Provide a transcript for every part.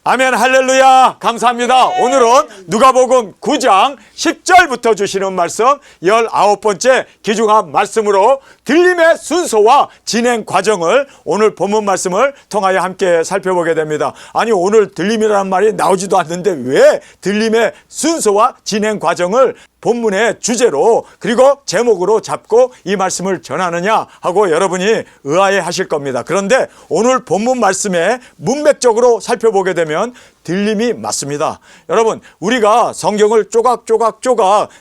아멘, 할렐루야. 감사합니다. 오늘은 누가복음 9장 10절부터 주시는 말씀 19번째 귀중한 말씀으로 들림의 순서와 진행 과정을 오늘 본문 말씀을 통하여 함께 살펴보게 됩니다. 아니, 오늘 들림이라는 말이 나오지도 않는데 왜 들림의 순서와 진행 과정을 본문의 주제로 그리고 제목으로 잡고 이 말씀을 전하느냐 하고 여러분이 의아해 하실 겁니다. 그런데 오늘 본문 말씀에 문맥적으로 살펴보게 되면 들림이 맞습니다. 여러분, 우리가 성경을 조각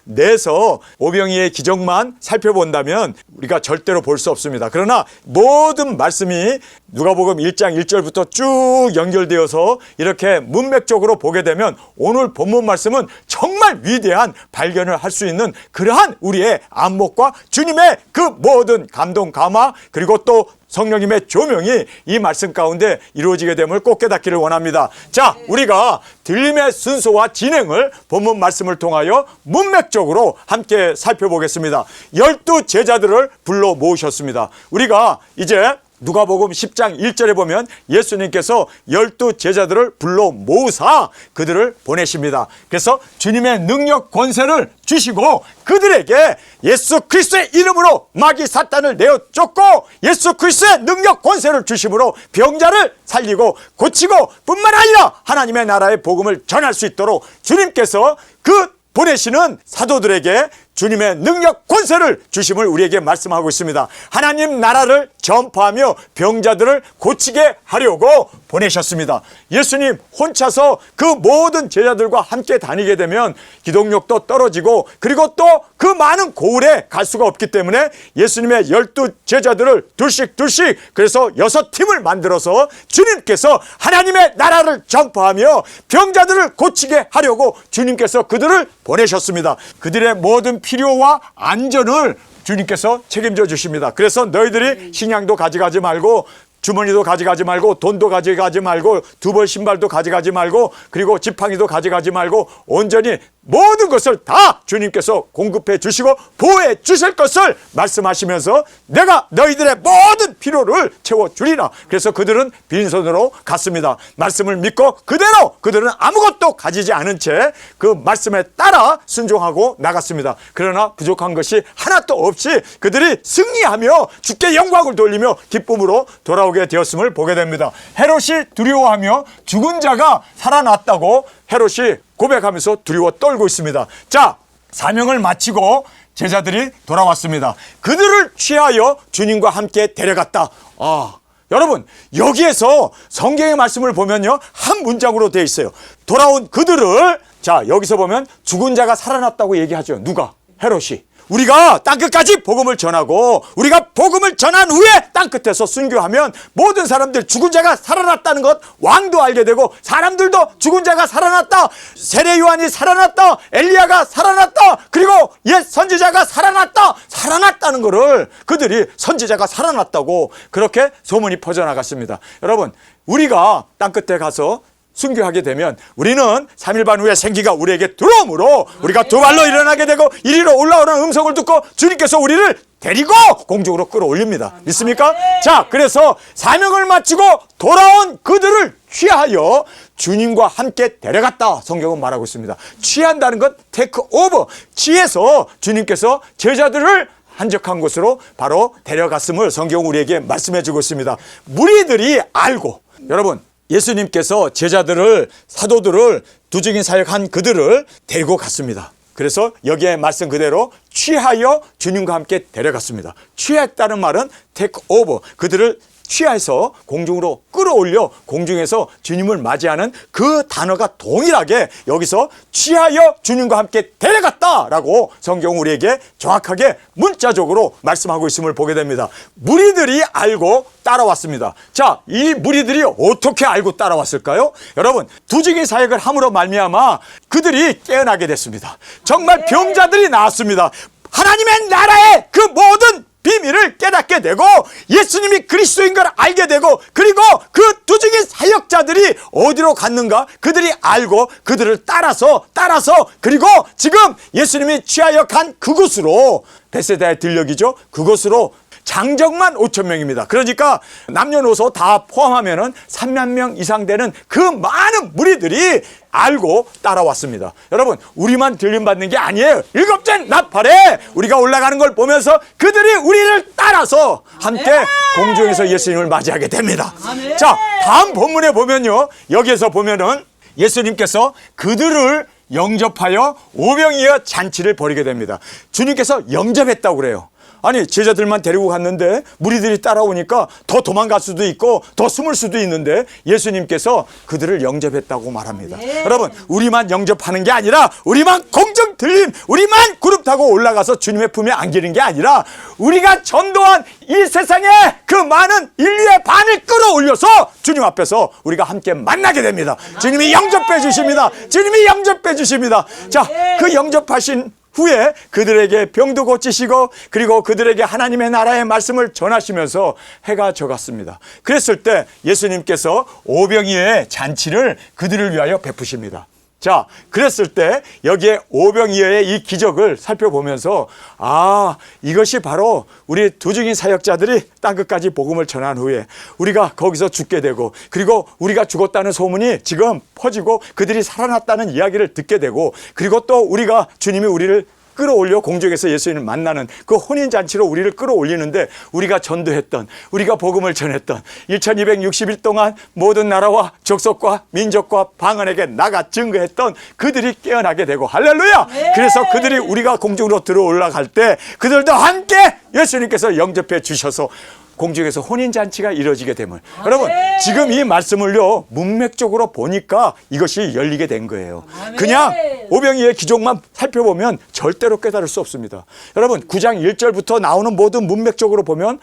내서 오병이의 기적만 살펴본다면 우리가 절대로 볼 수 없습니다. 그러나 모든 말씀이 누가복음 1장 1절부터 쭉 연결되어서 이렇게 문맥적으로 보게 되면 오늘 본문 말씀은 정말 위대한 발견을 할 수 있는 그러한 우리의 안목과 주님의 그 모든 감동, 감화 그리고 또 성령님의 조명이 이 말씀 가운데 이루어지게 됨을 꼭 깨닫기를 원합니다. 자, 우리가 들림의 순서와 진행을 본문 말씀을 통하여 문맥적으로 함께 살펴보겠습니다. 12 제자들을 불러 모으셨습니다. 우리가 이제 누가복음 10장 1절에 보면 예수님께서 12 제자들을 불러 모으사 그들을 보내십니다. 그래서 주님의 능력 권세를 주시고 그들에게 예수 그리스도의 이름으로 마귀 사탄을 내어 쫓고 예수 그리스도의 능력 권세를 주심으로 병자를 살리고 고치고 뿐만 아니라 하나님의 나라의 복음을 전할 수 있도록 주님께서 그 보내시는 사도들에게 주님의 능력 권세를 주심을 우리에게 말씀하고 있습니다. 하나님 나라를 전파하며 병자들을 고치게 하려고 보내셨습니다. 예수님 혼자서 그 모든 제자들과 함께 다니게 되면 기동력도 떨어지고 그리고 또 그 많은 고을에 갈 수가 없기 때문에 예수님의 12 제자들을 둘씩 그래서 6팀을 만들어서 주님께서 하나님의 나라를 전파하며 병자들을 고치게 하려고 주님께서 그들을 보내셨습니다. 그들의 모든 필요와 안전을 주님께서 책임져 주십니다. 그래서 너희들이 식량도 가져가지 말고 주머니도 가져가지 말고 돈도 가져가지 말고 두 벌 신발도 가져가지 말고 그리고 지팡이도 가져가지 말고 온전히 모든 것을 다 주님께서 공급해 주시고 보호해 주실 것을 말씀하시면서 내가 너희들의 모든 필요를 채워주리라. 그래서 그들은 빈손으로 갔습니다. 말씀을 믿고 그대로 그들은 아무것도 가지지 않은 채 그 말씀에 따라 순종하고 나갔습니다. 그러나 부족한 것이 하나도 없이 그들이 승리하며 주께 영광을 돌리며 기쁨으로 돌아오게 되었음을 보게 됩니다. 헤롯이 두려워하며 죽은 자가 살아났다고 헤롯이 고백하면서 두려워 떨고 있습니다. 자, 사명을 마치고 제자들이 돌아왔습니다. 그들을 취하여 주님과 함께 데려갔다. 여러분, 여기에서 성경의 말씀을 보면요, 한 문장으로 되어 있어요. 돌아온 그들을, 자, 여기서 보면 죽은 자가 살아났다고 얘기하죠. 누가? 헤롯이. 우리가 땅끝까지 복음을 전하고 우리가 복음을 전한 후에 땅끝에서 순교하면 모든 사람들 죽은 자가 살아났다는 것 왕도 알게 되고 사람들도 죽은 자가 살아났다, 세례 요한이 살아났다, 엘리야가 살아났다, 그리고 옛 선지자가 살아났다는 것을 그들이 선지자가 살아났다고 그렇게 소문이 퍼져나갔습니다. 여러분, 우리가 땅끝에 가서 순교하게 되면 우리는 3일 반 후에 생기가 우리에게 들어오므로 우리가 두 발로 일어나게 되고 이리로 올라오는 음성을 듣고 주님께서 우리를 데리고 공중으로 끌어올립니다. 믿습니까? 자, 그래서 사명을 마치고 돌아온 그들을 취하여 주님과 함께 데려갔다 성경은 말하고 있습니다. 취한다는 건 테이크 오버, 취해서 주님께서 제자들을 한적한 곳으로 바로 데려갔음을 성경은 우리에게 말씀해 주고 있습니다. 무리들이 알고, 여러분, 예수님께서 제자들을, 사도들을, 두증인 사역한 그들을 데리고 갔습니다. 그래서 여기에 말씀 그대로 취하여 주님과 함께 데려갔습니다. 취했다는 말은 take over, 그들을 취해서 공중으로 끌어올려 공중에서 주님을 맞이하는 그 단어가 동일하게 여기서 취하여 주님과 함께 데려갔다라고 성경은 우리에게 정확하게 문자적으로 말씀하고 있음을 보게 됩니다. 무리들이 알고 따라왔습니다. 자, 이 무리들이 어떻게 알고 따라왔을까요? 여러분, 두증인 사역을 함으로 말미암아 그들이 깨어나게 됐습니다. 정말 병자들이 나왔습니다. 하나님의 나라의 그 모든 비밀을 깨닫게 되고 예수님이 그리스도인 걸 알게 되고 그리고 그 두증인 사역자들이 어디로 갔는가 그들이 알고 그들을 따라서 그리고 지금 예수님이 취하여 간 그곳으로 베세다의 들녘이죠. 그곳으로 장정만 5천 명입니다. 그러니까 남녀노소 다 포함하면은 3만 명 이상 되는 그 많은 무리들이 알고 따라왔습니다. 여러분, 우리만 들림받는 게 아니에요. 일곱째 나팔에 우리가 올라가는 걸 보면서 그들이 우리를 따라서 함께 공중에서 예수님을 맞이하게 됩니다. 자, 다음 본문에 보면요, 여기에서 보면은 예수님께서 그들을 영접하여 오병이어 잔치를 벌이게 됩니다. 주님께서 영접했다고 그래요. 아니, 제자들만 데리고 갔는데 무리들이 따라오니까 더 도망갈 수도 있고 더 숨을 수도 있는데 예수님께서 그들을 영접했다고 말합니다. 여러분, 우리만 영접하는 게 아니라 우리만 공중 들림, 우리만 그룹 타고 올라가서 주님의 품에 안기는 게 아니라 우리가 전도한 이 세상에 그 많은 인류의 반을 끌어올려서 주님 앞에서 우리가 함께 만나게 됩니다. 주님이 영접해 주십니다. 주님이 영접해 주십니다. 자, 그 영접하신 후에 그들에게 병도 고치시고 그리고 그들에게 하나님의 나라의 말씀을 전하시면서 해가 져갔습니다. 그랬을 때 예수님께서 오병이어의 잔치를 그들을 위하여 베푸십니다. 자, 그랬을 때 여기에 오병이어의 이 기적을 살펴보면서 이것이 바로 우리 두중인 사역자들이 땅끝까지 복음을 전한 후에 우리가 거기서 죽게 되고 그리고 우리가 죽었다는 소문이 지금 퍼지고 그들이 살아났다는 이야기를 듣게 되고 그리고 또 우리가 주님이 우리를 끌어올려 공중에서 예수님을 만나는 그 혼인잔치로 우리를 끌어올리는데 우리가 전도했던, 우리가 복음을 전했던 1260일 동안 모든 나라와 족속과 민족과 방언에게 나가 증거했던 그들이 깨어나게 되고 할렐루야! 그래서 그들이 우리가 공중으로 들어 올라갈 때 그들도 함께 예수님께서 영접해 주셔서 공중에서 혼인잔치가 이루어지게 됨을 여러분, 지금 이 말씀을요 문맥적으로 보니까 이것이 열리게 된 거예요. 그냥 오병이의 기적만 살펴보면 절대로 깨달을 수 없습니다. 여러분, 9장 1절부터 나오는 모든 문맥적으로 보면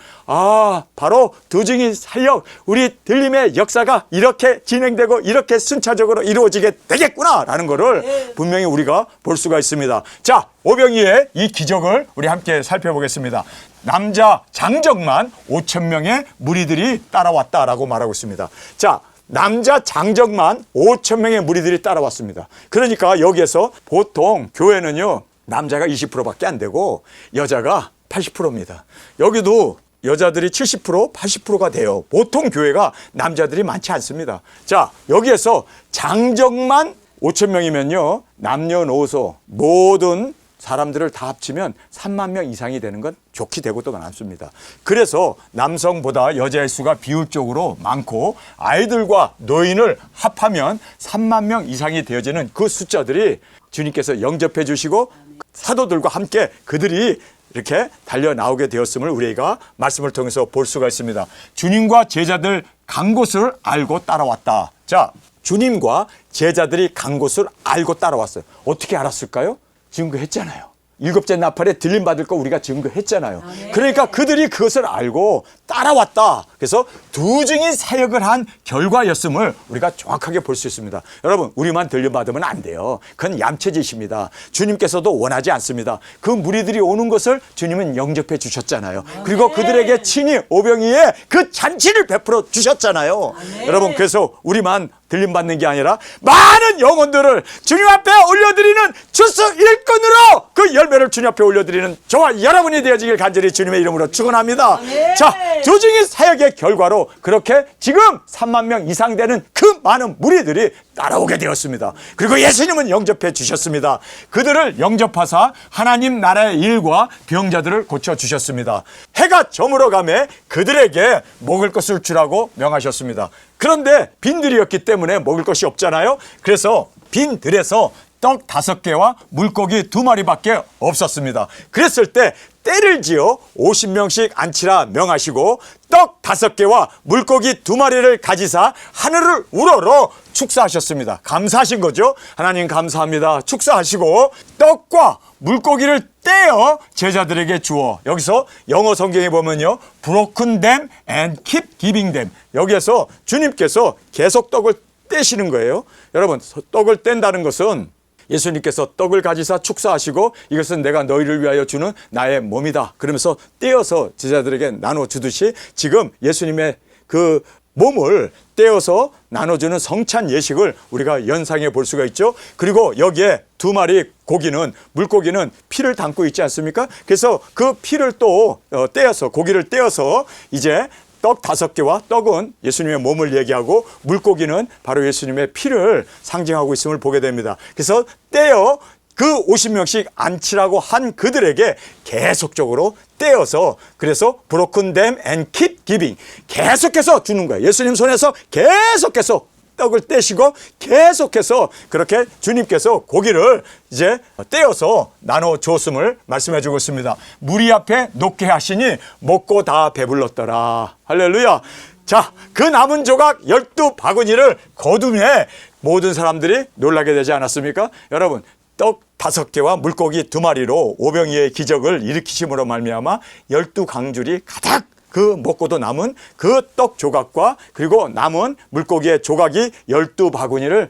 바로 두중인 사역, 우리 들림의 역사가 이렇게 진행되고 이렇게 순차적으로 이루어지게 되겠구나 라는 거를 분명히 우리가 볼 수가 있습니다. 자, 오병이의 이 기적을 우리 함께 살펴보겠습니다. 남자 장정만 5천 명의 무리들이 따라왔다라고 말하고 있습니다. 자, 남자 장정만 5천 명의 무리들이 따라왔습니다. 그러니까 여기에서 보통 교회는요 남자가 20%밖에 안 되고 여자가 80%입니다. 여기도 여자들이 70%, 80%가 돼요. 보통 교회가 남자들이 많지 않습니다. 자, 여기에서 장정만 5천 명이면요 남녀노소 모든 사람들을 다 합치면 3만 명 이상이 되는 건 좋게 되고도 많습니다. 그래서 남성보다 여자의 수가 비율적으로 많고 아이들과 노인을 합하면 3만 명 이상이 되어지는 그 숫자들이 주님께서 영접해 주시고 사도들과 함께 그들이 이렇게 달려 나오게 되었음을 우리가 말씀을 통해서 볼 수가 있습니다. 주님과 제자들 간 곳을 알고 따라왔다. 자, 주님과 제자들이 간 곳을 알고 따라왔어요. 어떻게 알았을까요? 증거했잖아요. 일곱째 나팔에 들림받을 거 우리가 증거했잖아요. 그러니까 그들이 그것을 알고 따라왔다. 그래서 두중인 사역을 한 결과였음을 우리가 정확하게 볼 수 있습니다. 여러분, 우리만 들림받으면 안 돼요. 그건 얌체짓입니다. 주님께서도 원하지 않습니다. 그 무리들이 오는 것을 주님은 영접해 주셨잖아요. 그리고 그들에게 친히 오병이의 그 잔치를 베풀어 주셨잖아요. 여러분, 그래서 우리만 들림받는 게 아니라 많은 영혼들을 주님 앞에 올려드리는 주스 일꾼으로 그 열매를 주님 앞에 올려드리는 저와 여러분이 되어지길 간절히 주님의 이름으로 축원합니다. 자, 두중인 사역의 결과로 그렇게 지금 3만 명 이상 되는 그 많은 무리들이 따라오게 되었습니다. 그리고 예수님은 영접해 주셨습니다. 그들을 영접하사 하나님 나라의 일과 병자들을 고쳐주셨습니다. 해가 저물어 가매 그들에게 먹을 것을 주라고 명하셨습니다. 그런데 빈들이었기 때문에 먹을 것이 없잖아요. 그래서 빈들에서 떡 5개와 물고기 2마리밖에 없었습니다. 그랬을 때 때를 지어 50명씩 앉히라 명하시고 떡 5개와 물고기 2마리를 가지사 하늘을 우러러 축사하셨습니다. 감사하신 거죠. 하나님 감사합니다. 축사하시고 떡과 물고기를 떼어 제자들에게 주어, 여기서 영어 성경에 보면요 broken them and keep giving them, 여기에서 주님께서 계속 떡을 떼시는 거예요. 여러분, 떡을 뗀다는 것은 예수님께서 떡을 가지사 축사하시고 이것은 내가 너희를 위하여 주는 나의 몸이다 그러면서 떼어서 제자들에게 나눠 주듯이 지금 예수님의 그 몸을 떼어서 나눠주는 성찬 예식을 우리가 연상해 볼 수가 있죠. 그리고 여기에 두 마리 고기는, 물고기는 피를 담고 있지 않습니까? 그래서 그 피를 또 떼어서, 고기를 떼어서 이제 떡 5개와 떡은 예수님의 몸을 얘기하고 물고기는 바로 예수님의 피를 상징하고 있음을 보게 됩니다. 그래서 떼어 그 50명씩 안치라고 한 그들에게 계속적으로 떼어서, 그래서 broken them and keep giving, 계속해서 주는 거예요. 예수님 손에서 계속해서 떡을 떼시고 계속해서 그렇게 주님께서 고기를 이제 떼어서 나눠 주었음을 말씀해 주고 있습니다. 무리 앞에 놓게 하시니 먹고 다 배불렀더라. 할렐루야. 자, 그 남은 조각 12바구니를 거둠에 모든 사람들이 놀라게 되지 않았습니까? 여러분, 떡 5개와 물고기 2마리로 오병이의 기적을 일으키심으로 말미암아 12강줄이 가득 그 먹고도 남은 그 떡 조각과 그리고 남은 물고기의 조각이 12바구니를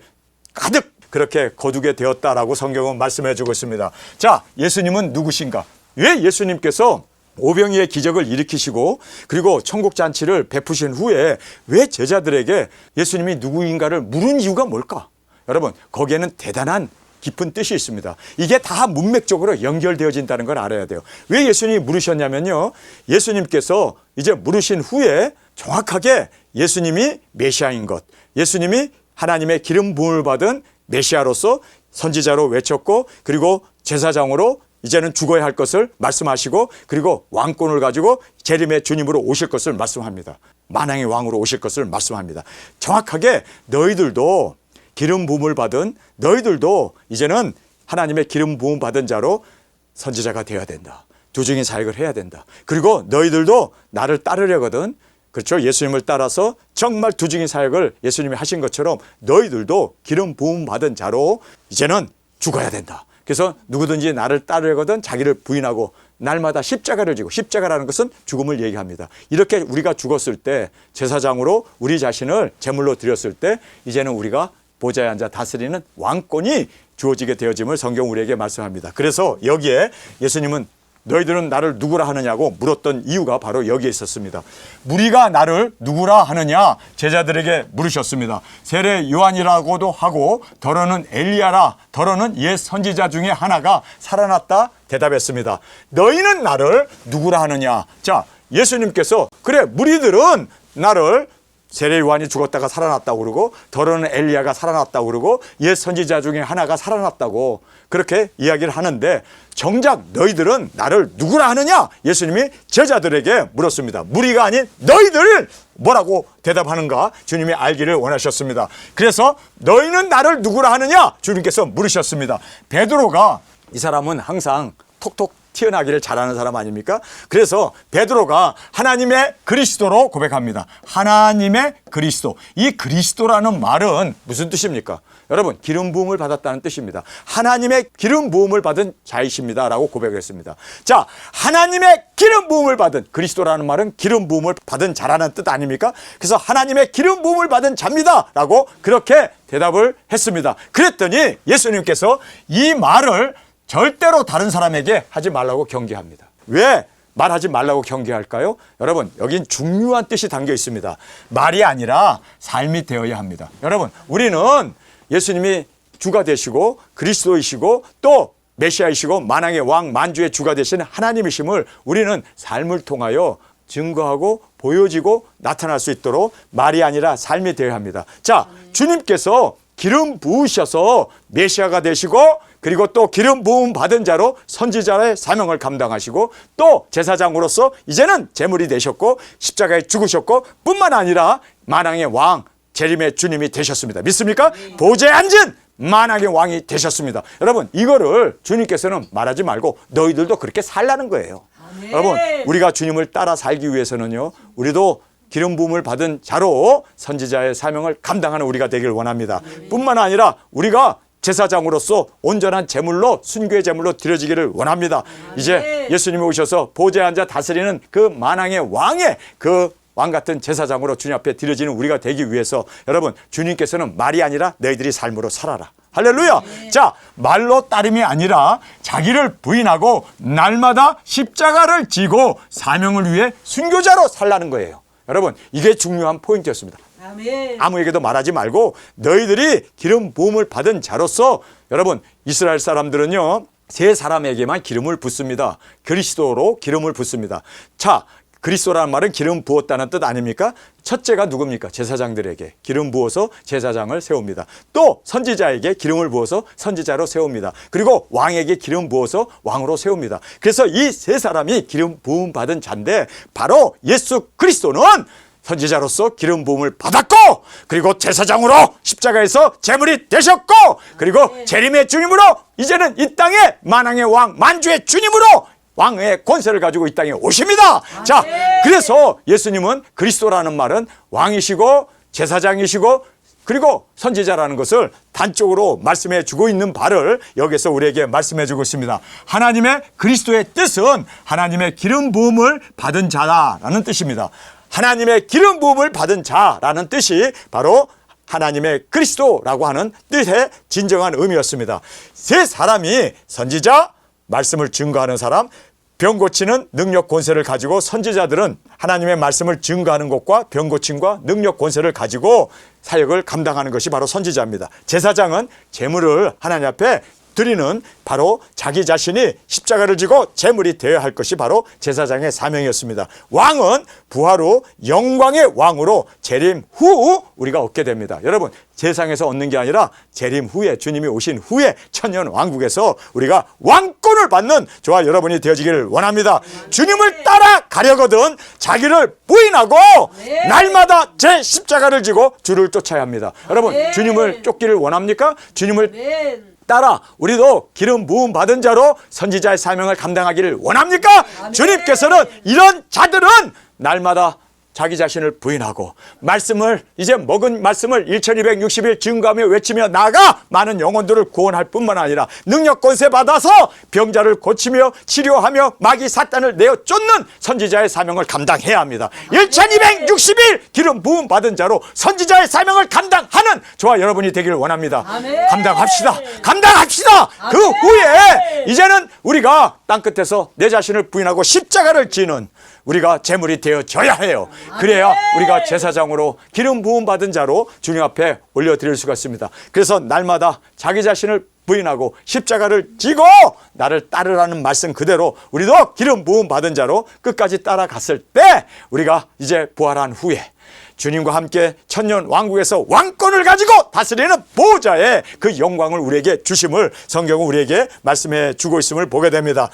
가득 그렇게 거두게 되었다라고 성경은 말씀해 주고 있습니다. 자, 예수님은 누구신가? 왜 예수님께서 오병이의 기적을 일으키시고 그리고 천국잔치를 베푸신 후에 왜 제자들에게 예수님이 누구인가를 물은 이유가 뭘까? 여러분, 거기에는 대단한 깊은 뜻이 있습니다. 이게 다 문맥적으로 연결되어진다는 걸 알아야 돼요. 왜 예수님이 물으셨냐면요, 예수님께서 이제 물으신 후에 정확하게 예수님이 메시아인 것, 예수님이 하나님의 기름 부음을 받은 메시아로서 선지자로 외쳤고 그리고 제사장으로 이제는 죽어야 할 것을 말씀하시고 그리고 왕권을 가지고 재림의 주님으로 오실 것을 말씀합니다. 만왕의 왕으로 오실 것을 말씀합니다. 정확하게 너희들도 기름 부음을 받은, 너희들도 이제는 하나님의 기름 부음 받은 자로 선지자가 되어야 된다. 두증인 사역을 해야 된다. 그리고 너희들도 나를 따르려거든, 그렇죠? 예수님을 따라서 정말 두증인 사역을 예수님이 하신 것처럼 너희들도 기름 부음 받은 자로 이제는 죽어야 된다. 그래서 누구든지 나를 따르려거든 자기를 부인하고 날마다 십자가를 지고, 십자가라는 것은 죽음을 얘기합니다. 이렇게 우리가 죽었을 때 제사장으로 우리 자신을 제물로 드렸을 때 이제는 우리가 보좌에 앉아 다스리는 왕권이 주어지게 되어짐을 성경 우리에게 말씀합니다. 그래서 여기에 예수님은 너희들은 나를 누구라 하느냐고 물었던 이유가 바로 여기에 있었습니다. 무리가 나를 누구라 하느냐 제자들에게 물으셨습니다. 세례 요한이라고도 하고 더러는 엘리야라, 더러는 옛 선지자 중에 하나가 살아났다 대답했습니다. 너희는 나를 누구라 하느냐. 자, 예수님께서 그래, 무리들은 나를 세례 요한이 죽었다가 살아났다고 그러고 더러는 엘리야가 살아났다고 그러고 옛 선지자 중에 하나가 살아났다고 그렇게 이야기를 하는데 정작 너희들은 나를 누구라 하느냐? 예수님이 제자들에게 물었습니다. 무리가 아닌 너희들 뭐라고 대답하는가 주님이 알기를 원하셨습니다. 그래서 너희는 나를 누구라 하느냐? 주님께서 물으셨습니다. 베드로가, 이 사람은 항상 톡톡 튀어나기를 잘하는 사람 아닙니까? 그래서 베드로가 하나님의 그리스도로 고백합니다. 하나님의 그리스도. 이 그리스도라는 말은 무슨 뜻입니까? 여러분, 기름 부음을 받았다는 뜻입니다. 하나님의 기름 부음을 받은 자이십니다 라고 고백을 했습니다. 자, 하나님의 기름 부음을 받은, 그리스도라는 말은 기름 부음을 받은 자라는 뜻 아닙니까? 그래서 하나님의 기름 부음을 받은 자입니다 라고 그렇게 대답을 했습니다. 그랬더니 예수님께서 이 말을 절대로 다른 사람에게 하지 말라고 경계합니다. 왜 말하지 말라고 경계할까요? 여러분, 여긴 중요한 뜻이 담겨 있습니다. 말이 아니라 삶이 되어야 합니다. 여러분, 우리는 예수님이 주가 되시고 그리스도이시고 또 메시아이시고 만왕의 왕 만주의 주가 되시는 하나님이심을 우리는 삶을 통하여 증거하고 보여지고 나타날 수 있도록 말이 아니라 삶이 되어야 합니다. 자, 주님께서 기름 부으셔서 메시아가 되시고 그리고 또 기름 부음 받은 자로 선지자의 사명을 감당하시고 또 제사장으로서 이제는 제물이 되셨고 십자가에 죽으셨고 뿐만 아니라 만왕의 왕 재림의 주님이 되셨습니다. 믿습니까? 보좌에 앉은 만왕의 왕이 되셨습니다. 여러분, 이거를 주님께서는 말하지 말고 너희들도 그렇게 살라는 거예요. 네. 여러분, 우리가 주님을 따라 살기 위해서는요, 우리도 기름 부음을 받은 자로 선지자의 사명을 감당하는 우리가 되길 원합니다. 뿐만 아니라 우리가 제사장으로서 온전한 제물로, 순교의 제물로 드려지기를 원합니다. 이제 예수님이 오셔서 보좌에 앉아 다스리는 그 만왕의 왕의 그 왕 같은 제사장으로 주님 앞에 드려지는 우리가 되기 위해서 여러분, 주님께서는 말이 아니라 너희들이 삶으로 살아라. 할렐루야. 자, 말로 따름이 아니라 자기를 부인하고 날마다 십자가를 지고 사명을 위해 순교자로 살라는 거예요. 여러분, 이게 중요한 포인트였습니다. 아멘. 아무에게도 말하지 말고 너희들이 기름 부음을 받은 자로서, 여러분, 이스라엘 사람들은요, 세 사람에게만 기름을 붓습니다. 그리스도로 기름을 붓습니다. 자, 그리스도라는 말은 기름 부었다는 뜻 아닙니까? 첫째가 누굽니까? 제사장들에게 기름 부어서 제사장을 세웁니다. 또 선지자에게 기름을 부어서 선지자로 세웁니다. 그리고 왕에게 기름 부어서 왕으로 세웁니다. 그래서 이 세 사람이 기름 부음 받은 자인데, 바로 예수 그리스도는 선지자로서 기름 부음을 받았고, 그리고 제사장으로 십자가에서 제물이 되셨고, 그리고 재림의 주님으로 이제는 이 땅의 만왕의 왕, 만주의 주님으로 왕의 권세를 가지고 이 땅에 오십니다. 자, 그래서 예수님은 그리스도라는 말은 왕이시고 제사장이시고 그리고 선지자라는 것을 단적으로 말씀해 주고 있는 바를 여기서 우리에게 말씀해 주고 있습니다. 하나님의 그리스도의 뜻은 하나님의 기름 부음을 받은 자라는 뜻입니다. 하나님의 기름 부음을 받은 자라는 뜻이 바로 하나님의 그리스도라고 하는 뜻의 진정한 의미였습니다. 세 사람이 선지자, 말씀을 증거하는 사람, 병 고치는 능력 권세를 가지고, 선지자들은 하나님의 말씀을 증거하는 것과 병 고침과 능력 권세를 가지고 사역을 감당하는 것이 바로 선지자입니다. 제사장은 제물을 하나님 앞에 드리는, 바로 자기 자신이 십자가를 지고 제물이 되어야 할 것이 바로 제사장의 사명이었습니다. 왕은 부활 후 영광의 왕으로 재림 후 우리가 얻게 됩니다. 여러분, 세상에서 얻는 게 아니라 재림 후에, 주님이 오신 후에 천년 왕국에서 우리가 왕권을 받는 저와 여러분이 되어지기를 원합니다. 주님을 따라가려거든 자기를 부인하고 날마다 제 십자가를 지고 주를 쫓아야 합니다. 여러분, 주님을 쫓기를 원합니까? 주님을 따라 우리도 기름 부음 받은 자로 선지자의 사명을 감당하기를 원합니까? 주님께서는 이런 자들은 날마다 자기 자신을 부인하고 말씀을, 이제 먹은 말씀을 1260일 증거하며 외치며 나아가 많은 영혼들을 구원할 뿐만 아니라 능력 권세 받아서 병자를 고치며 치료하며 마귀 사탄을 내어 쫓는 선지자의 사명을 감당해야 합니다. 1260일 기름 부음 받은 자로 선지자의 사명을 감당하는 저와 여러분이 되기를 원합니다. 감당합시다. 감당합시다. 그 후에 이제는 우리가 땅끝에서 내 자신을 부인하고 십자가를 지는 우리가 제물이 되어져야 해요. 그래야 우리가 제사장으로 기름 부음 받은 자로 주님 앞에 올려드릴 수가 있습니다. 그래서 날마다 자기 자신을 부인하고 십자가를 지고 나를 따르라는 말씀 그대로 우리도 기름 부음 받은 자로 끝까지 따라갔을 때, 우리가 이제 부활한 후에 주님과 함께 천년 왕국에서 왕권을 가지고 다스리는 보호자의 그 영광을 우리에게 주심을 성경은 우리에게 말씀해 주고 있음을 보게 됩니다.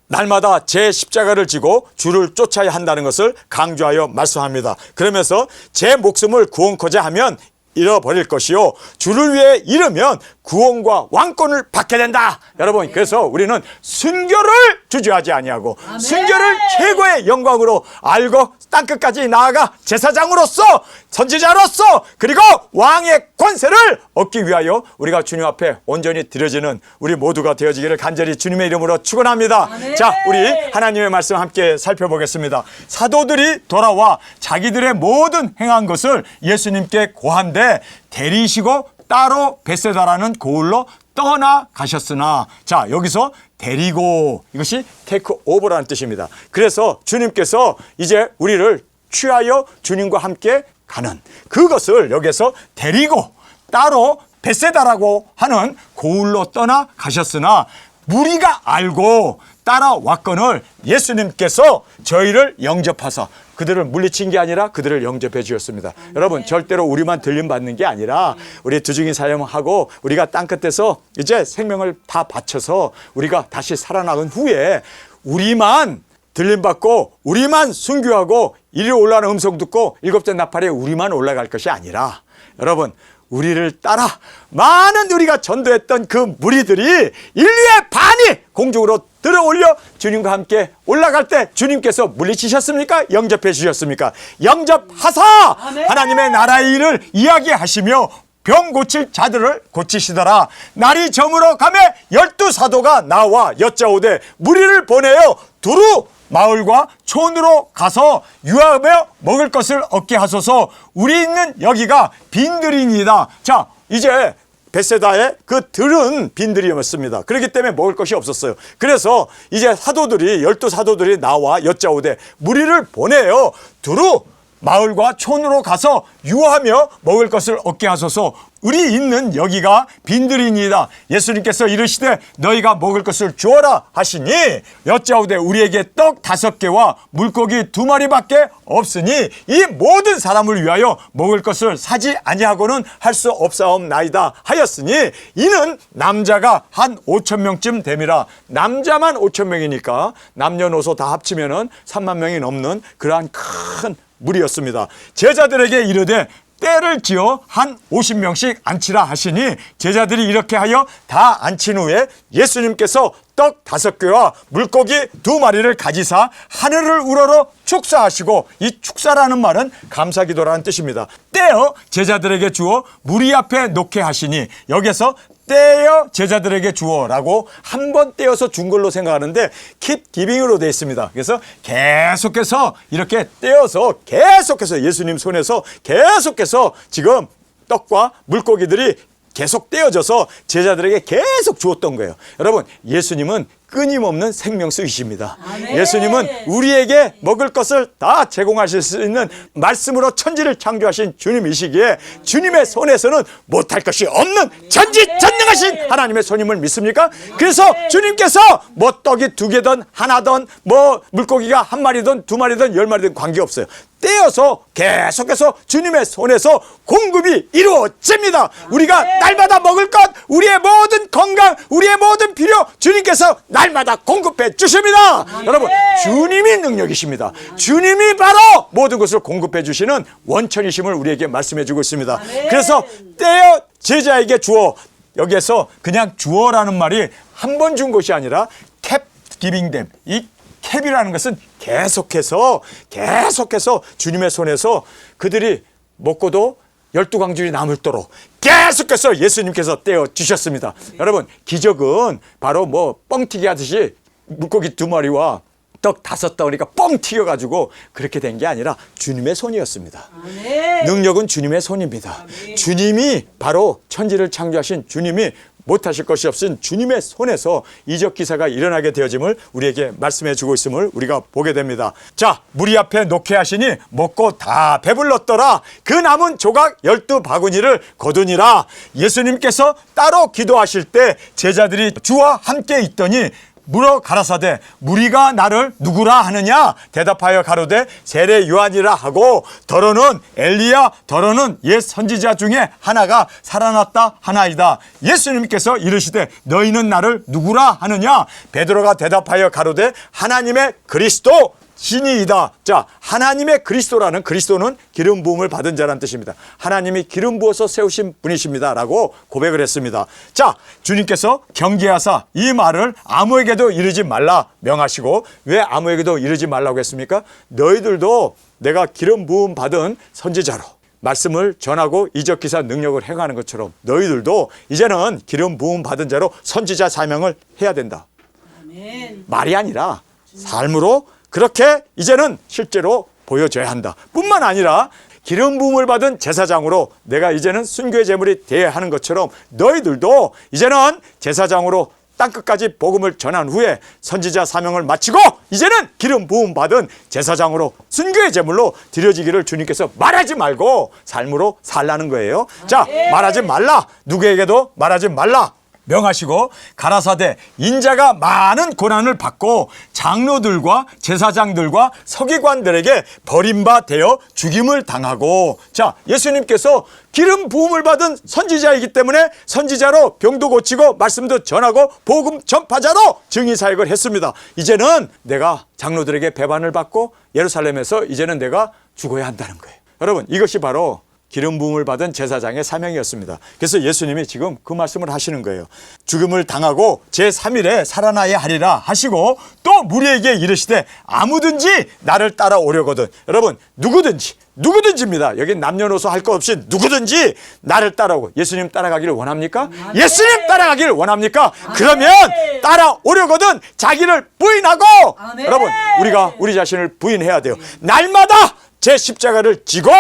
날마다 제 십자가를 지고 주를 쫓아야 한다는 것을 강조하여 말씀합니다. 그러면서 제 목숨을 구원코자 하면 잃어버릴 것이요, 주를 위해 잃으면 구원과 왕권을 받게 된다. 여러분, 그래서 우리는 순교를 주저하지 아니하고 순교를 최고의 영광으로 알고 땅끝까지 나아가 제사장으로서, 선지자로서, 그리고 왕의 권세를 얻기 위하여 우리가 주님 앞에 온전히 드려지는 우리 모두가 되어지기를 간절히 주님의 이름으로 축원합니다. 자, 우리 하나님의 말씀 함께 살펴보겠습니다. 사도들이 돌아와 자기들의 모든 행한 것을 예수님께 고한데 데리시고 따로 베세다라는 고을로 떠나가셨으나, 자, 여기서 데리고, 이것이 테이크 오버라는 뜻입니다. 그래서 주님께서 이제 우리를 취하여 주님과 함께 가는 그것을 여기서 데리고 따로 베세다라고 하는 고을로 떠나가셨으나 무리가 알고 따라왔거늘 예수님께서 저희를 영접하사, 그들을 물리친 게 아니라 그들을 영접해 주셨습니다. 여러분, 절대로 우리만 들림 받는 게 아니라 우리 두중이 사용하고 우리가 땅끝에서 이제 생명을 다 바쳐서 우리가 다시 살아나은 후에 우리만 들림 받고 우리만 순교하고 이리 올라가는 음성 듣고 일곱째 나팔에 우리만 올라갈 것이 아니라, 여러분, 우리를 따라 많은 우리가 전도했던 그 무리들이 인류의 반이 공중으로 들어올려 주님과 함께 올라갈 때 주님께서 물리치셨습니까? 영접해 주셨습니까? 영접하사 하나님의 나라의 일을 이야기하시며 병 고칠 자들을 고치시더라. 날이 저물어 가매 12사도가 나와 여짜오되 무리를 보내어 두루 마을과 촌으로 가서 유하며 먹을 것을 얻게 하소서. 우리 있는 여기가 빈들이니이다. 자, 이제 베세다의 그 들은 빈들이었습니다. 그렇기 때문에 먹을 것이 없었어요. 그래서 이제 사도들이, 12사도들이 나와 여짜오되 무리를 보내어 두루 마을과 촌으로 가서 유하며 먹을 것을 얻게 하소서. 우리 있는 여기가 빈들이니이다. 예수님께서 이르시되 너희가 먹을 것을 주어라 하시니 여짜오되 우리에게 떡 5개와 물고기 2마리밖에 없으니 이 모든 사람을 위하여 먹을 것을 사지 아니하고는 할 수 없사옵나이다 하였으니 이는 남자가 한 5,000명쯤 됨이라. 남자만 5,000명이니까 남녀노소 다 합치면은 3만 명이 넘는 그러한 큰 무리였습니다. 제자들에게 이르되 때를 지어 한 50명씩 앉히라 하시니 제자들이 이렇게 하여 다 앉힌 후에 예수님께서 떡 5개와 물고기 2마리를 가지사 하늘을 우러러 축사하시고, 이 축사라는 말은 감사기도라는 뜻입니다. 떼어 제자들에게 주어 무리 앞에 놓게 하시니, 여기서 떼어 제자들에게 주어라고 한 번 떼어서 준 걸로 생각하는데 keep giving으로 되어 있습니다. 그래서 계속해서 이렇게 떼어서 계속해서 예수님 손에서 계속해서 지금 떡과 물고기들이 계속 떼어져서 제자들에게 계속 주었던 거예요. 여러분, 예수님은 끊임없는 생명수이십니다. 예수님은 우리에게 먹을 것을 다 제공하실 수 있는 말씀으로 천지를 창조하신 주님이시기에 주님의 손에서는 못할 것이 없는 전지전능하신 하나님의 손님을 믿습니까? 그래서 주님께서 뭐 떡이 2개든 하나든 뭐 물고기가 1마리든 2마리든 10마리든 관계없어요. 떼어서 계속해서 주님의 손에서 공급이 이루어집니다. 우리가 날마다 먹을 것, 우리의 모든 건강, 우리의 모든 필요 주님께서 날마다 공급해 주십니다. 여러분, 주님이 능력이십니다. 주님이 바로 모든 것을 공급해 주시는 원천이심을 우리에게 말씀해 주고 있습니다. 그래서 떼어 제자에게 주어, 여기에서 그냥 주어라는 말이 한 번 준 것이 아니라 kept giving them, 이 캡이라는 것은 계속해서 주님의 손에서 그들이 먹고도 12광줄이 남을도록 계속해서 예수님께서 떼어 주셨습니다. 여러분, 기적은 바로 뭐 뻥튀기 하듯이 물고기 2마리와 떡 5덩어리가 뻥 튀겨가지고 그렇게 된 게 아니라 주님의 손이었습니다. 능력은 주님의 손입니다. 주님이 바로 천지를 창조하신 주님이 못하실 것이 없은 주님의 손에서 이적 기사가 일어나게 되어짐을 우리에게 말씀해 주고 있음을 우리가 보게 됩니다. 자, 무리 앞에 놓게 하시니 먹고 다 배불렀더라. 그 남은 조각 12바구니를 거두니라. 예수님께서 따로 기도하실 때 제자들이 주와 함께 있더니 물어 가라사대 무리가 나를 누구라 하느냐? 대답하여 가로되 세례 요한이라 하고, 더러는 엘리야, 더러는 옛 선지자 중에 하나가 살아났다 하나이다. 예수님께서 이르시되 너희는 나를 누구라 하느냐? 베드로가 대답하여 가로되 하나님의 그리스도 신이이다. 자, 하나님의 그리스도라는, 그리스도는 기름 부음을 받은 자라는 뜻입니다. 하나님이 기름 부어서 세우신 분이십니다 라고 고백을 했습니다. 자, 주님께서 경계하사 이 말을 아무에게도 이르지 말라 명하시고, 왜 아무에게도 이르지 말라고 했습니까? 너희들도 내가 기름 부음 받은 선지자로 말씀을 전하고 이적기사 능력을 행하는 것처럼 너희들도 이제는 기름 부음 받은 자로 선지자 사명을 해야 된다. 아멘. 말이 아니라 삶으로 그렇게 이제는 실제로 보여줘야 한다. 뿐만 아니라 기름 부음을 받은 제사장으로 내가 이제는 순교의 제물이 되어야 하는 것처럼 너희들도 이제는 제사장으로 땅끝까지 복음을 전한 후에 선지자 사명을 마치고 이제는 기름 부음 받은 제사장으로 순교의 제물로 드려지기를 주님께서 말하지 말고 삶으로 살라는 거예요. 자, 말하지 말라. 누구에게도 말하지 말라 명하시고, 가라사대 인자가 많은 고난을 받고 장로들과 제사장들과 서기관들에게 버림받아 죽임을 당하고, 자, 예수님께서 기름 부음을 받은 선지자이기 때문에 선지자로 병도 고치고 말씀도 전하고 복음 전파자로 증인 사역을 했습니다. 이제는 내가 장로들에게 배반을 받고 예루살렘에서 이제는 내가 죽어야 한다는 거예요. 여러분, 이것이 바로 기름 부음을 받은 제사장의 사명이었습니다. 그래서 예수님이 지금 그 말씀을 하시는 거예요. 죽음을 당하고 제3일에 살아나야 하리라 하시고, 또 무리에게 이르시되 아무든지 나를 따라오려거든. 여러분, 누구든지입니다. 여기 남녀노소 할 것 없이 누구든지 나를 따라오고. 예수님 따라가기를 원합니까? 예수님 따라가기를 원합니까? 그러면 따라오려거든 자기를 부인하고. 여러분, 우리가 우리 자신을 부인해야 돼요. 날마다 제 십자가를 지고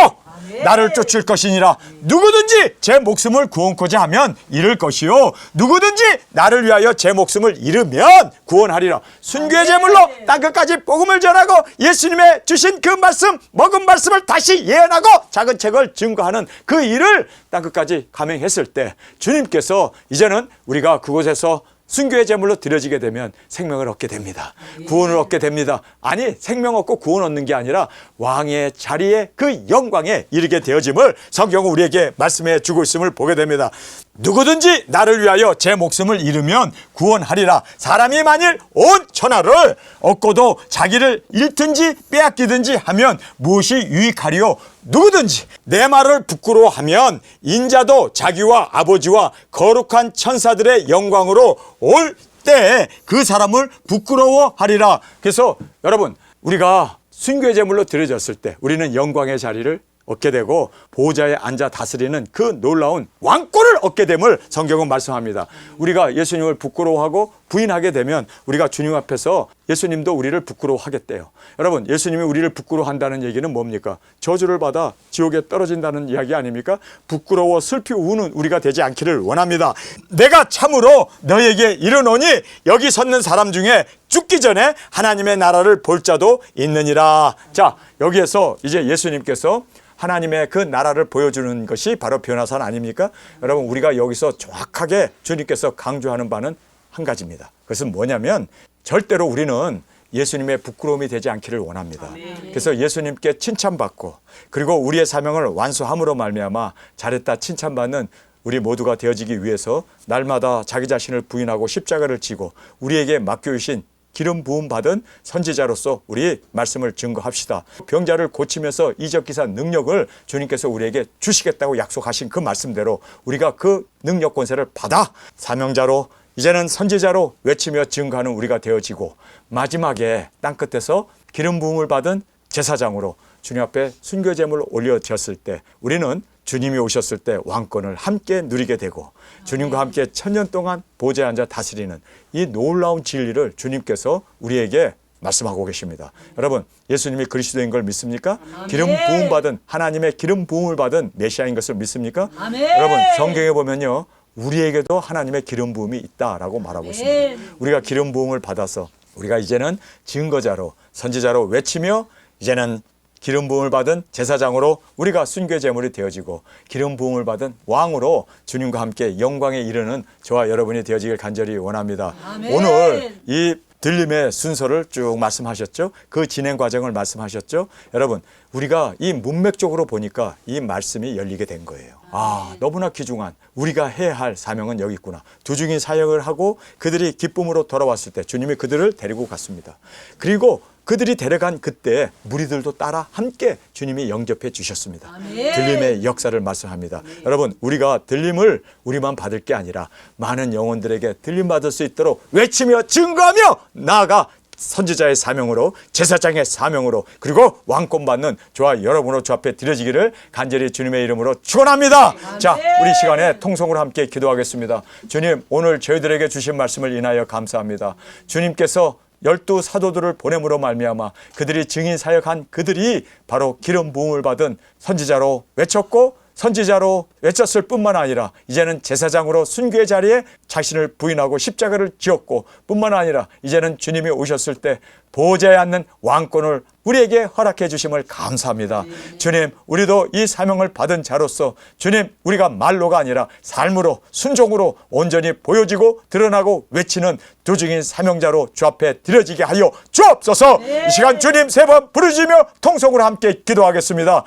나를 쫓을 것이니라. 누구든지 제 목숨을 구원코자 하면 잃을 것이요 누구든지 나를 위하여 제 목숨을 잃으면 구원하리라. 순교의 제물로 땅끝까지 복음을 전하고 예수님의 주신 그 말씀, 먹은 말씀을 다시 예언하고 작은 책을 증거하는 그 일을 땅끝까지 감행했을 때 주님께서 이제는 우리가 그곳에서 순교의 제물로 드려지게 되면 생명을 얻게 됩니다. 구원을 얻게 됩니다. 아니, 생명 얻고 구원 얻는 게 아니라 왕의 자리에 그 영광에 이르게 되어짐을 성경은 우리에게 말씀해 주고 있음을 보게 됩니다. 누구든지 나를 위하여 제 목숨을 잃으면 구원하리라. 사람이 만일 온 천하를 얻고도 자기를 잃든지 빼앗기든지 하면 무엇이 유익하리요? 누구든지 내 말을 부끄러워하면 인자도 자기와 아버지와 거룩한 천사들의 영광으로 올 때 그 사람을 부끄러워하리라. 그래서 여러분, 우리가 순교의 제물로 드려졌을 때 우리는 영광의 자리를 얻게 되고 보좌에 앉아 다스리는 그 놀라운 왕권을 얻게 됨을 성경은 말씀합니다. 우리가 예수님을 부끄러워하고 부인하게 되면 우리가 주님 앞에서 예수님도 우리를 부끄러워하겠대요. 여러분, 예수님이 우리를 부끄러워한다는 얘기는 뭡니까? 저주를 받아 지옥에 떨어진다는 이야기 아닙니까? 부끄러워 슬피 우는 우리가 되지 않기를 원합니다. 내가 참으로 너에게 이르노니 여기 섰는 사람 중에 죽기 전에 하나님의 나라를 볼 자도 있느니라. 자, 여기에서 이제 예수님께서 하나님의 그 나라를 보여주는 것이 바로 변화산 아닙니까? 여러분, 우리가 여기서 정확하게 주님께서 강조하는 바는 한 가지입니다. 그것은 뭐냐면 절대로 우리는 예수님의 부끄러움이 되지 않기를 원합니다. 그래서 예수님께 칭찬받고 그리고 우리의 사명을 완수함으로 말미암아 잘했다 칭찬받는 우리 모두가 되어지기 위해서 날마다 자기 자신을 부인하고 십자가를 지고 우리에게 맡겨주신 기름 부음 받은 선지자로서 우리 말씀을 증거합시다. 병자를 고치면서 이적기사 능력을 주님께서 우리에게 주시겠다고 약속하신 그 말씀대로 우리가 그 능력 권세를 받아 사명자로 이제는 선지자로 외치며 증거하는 우리가 되어지고 마지막에 땅끝에서 기름 부음을 받은 제사장으로 주님 앞에 순교 제물을 올려드렸을 때 우리는 주님이 오셨을 때 왕권을 함께 누리게 되고 주님과 함께 천년 동안 보좌에 앉아 다스리는 이 놀라운 진리를 주님께서 우리에게 말씀하고 계십니다. 여러분, 예수님이 그리스도인 걸 믿습니까? 아멘. 기름 부음 받은 하나님의 기름 부음을 받은 메시아인 것을 믿습니까? 아멘. 여러분, 성경에 보면요, 우리에게도 하나님의 기름 부음이 있다라고 말하고 있습니다. 우리가 기름 부음을 받아서 우리가 이제는 증거자로 선지자로 외치며 이제는 기름 부음을 받은 제사장으로 우리가 순교 제물이 되어지고 기름 부음을 받은 왕으로 주님과 함께 영광에 이르는 저와 여러분이 되어지길 간절히 원합니다. 아멘. 오늘 이 들림의 순서를 쭉 말씀하셨죠. 그 진행 과정을 말씀하셨죠. 여러분, 우리가 이 문맥적으로 보니까 이 말씀이 열리게 된 거예요. 아, 너무나 귀중한 우리가 해야 할 사명은 여기 있구나. 두 중인 사역을 하고 그들이 기쁨으로 돌아왔을 때 주님이 그들을 데리고 갔습니다. 그리고 그들이 데려간 그때 무리들도 따라 함께 주님이 영접해 주셨습니다. 아멘. 들림의 역사를 말씀합니다. 여러분, 우리가 들림을 우리만 받을 게 아니라 많은 영혼들에게 들림 받을 수 있도록 외치며 증거하며 나아가 선지자의 사명으로 제사장의 사명으로 그리고 왕권 받는 저와 여러분으로 주 앞에 드려지기를 간절히 주님의 이름으로 축원합니다. 아멘. 자, 우리 시간에 통성으로 함께 기도하겠습니다. 주님, 오늘 저희들에게 주신 말씀을 인하여 감사합니다. 주님께서 12 사도들을 보냄으로 말미암아 그들이 증인 사역한 그들이 바로 기름 부음을 받은 선지자로 외쳤고 선지자로 외쳤을 뿐만 아니라 이제는 제사장으로 순교의 자리에 자신을 부인하고 십자가를 지었고 뿐만 아니라 이제는 주님이 오셨을 때 보좌에 앉는 왕권을 우리에게 허락해 주심을 감사합니다. 주님, 우리도 이 사명을 받은 자로서 주님, 우리가 말로가 아니라 삶으로 순종으로 온전히 보여지고 드러나고 외치는 두중인 사명자로 주 앞에 드려지게 하여 주옵소서. 이 시간 주님 세 번 부르짖으며 통성으로 함께 기도하겠습니다.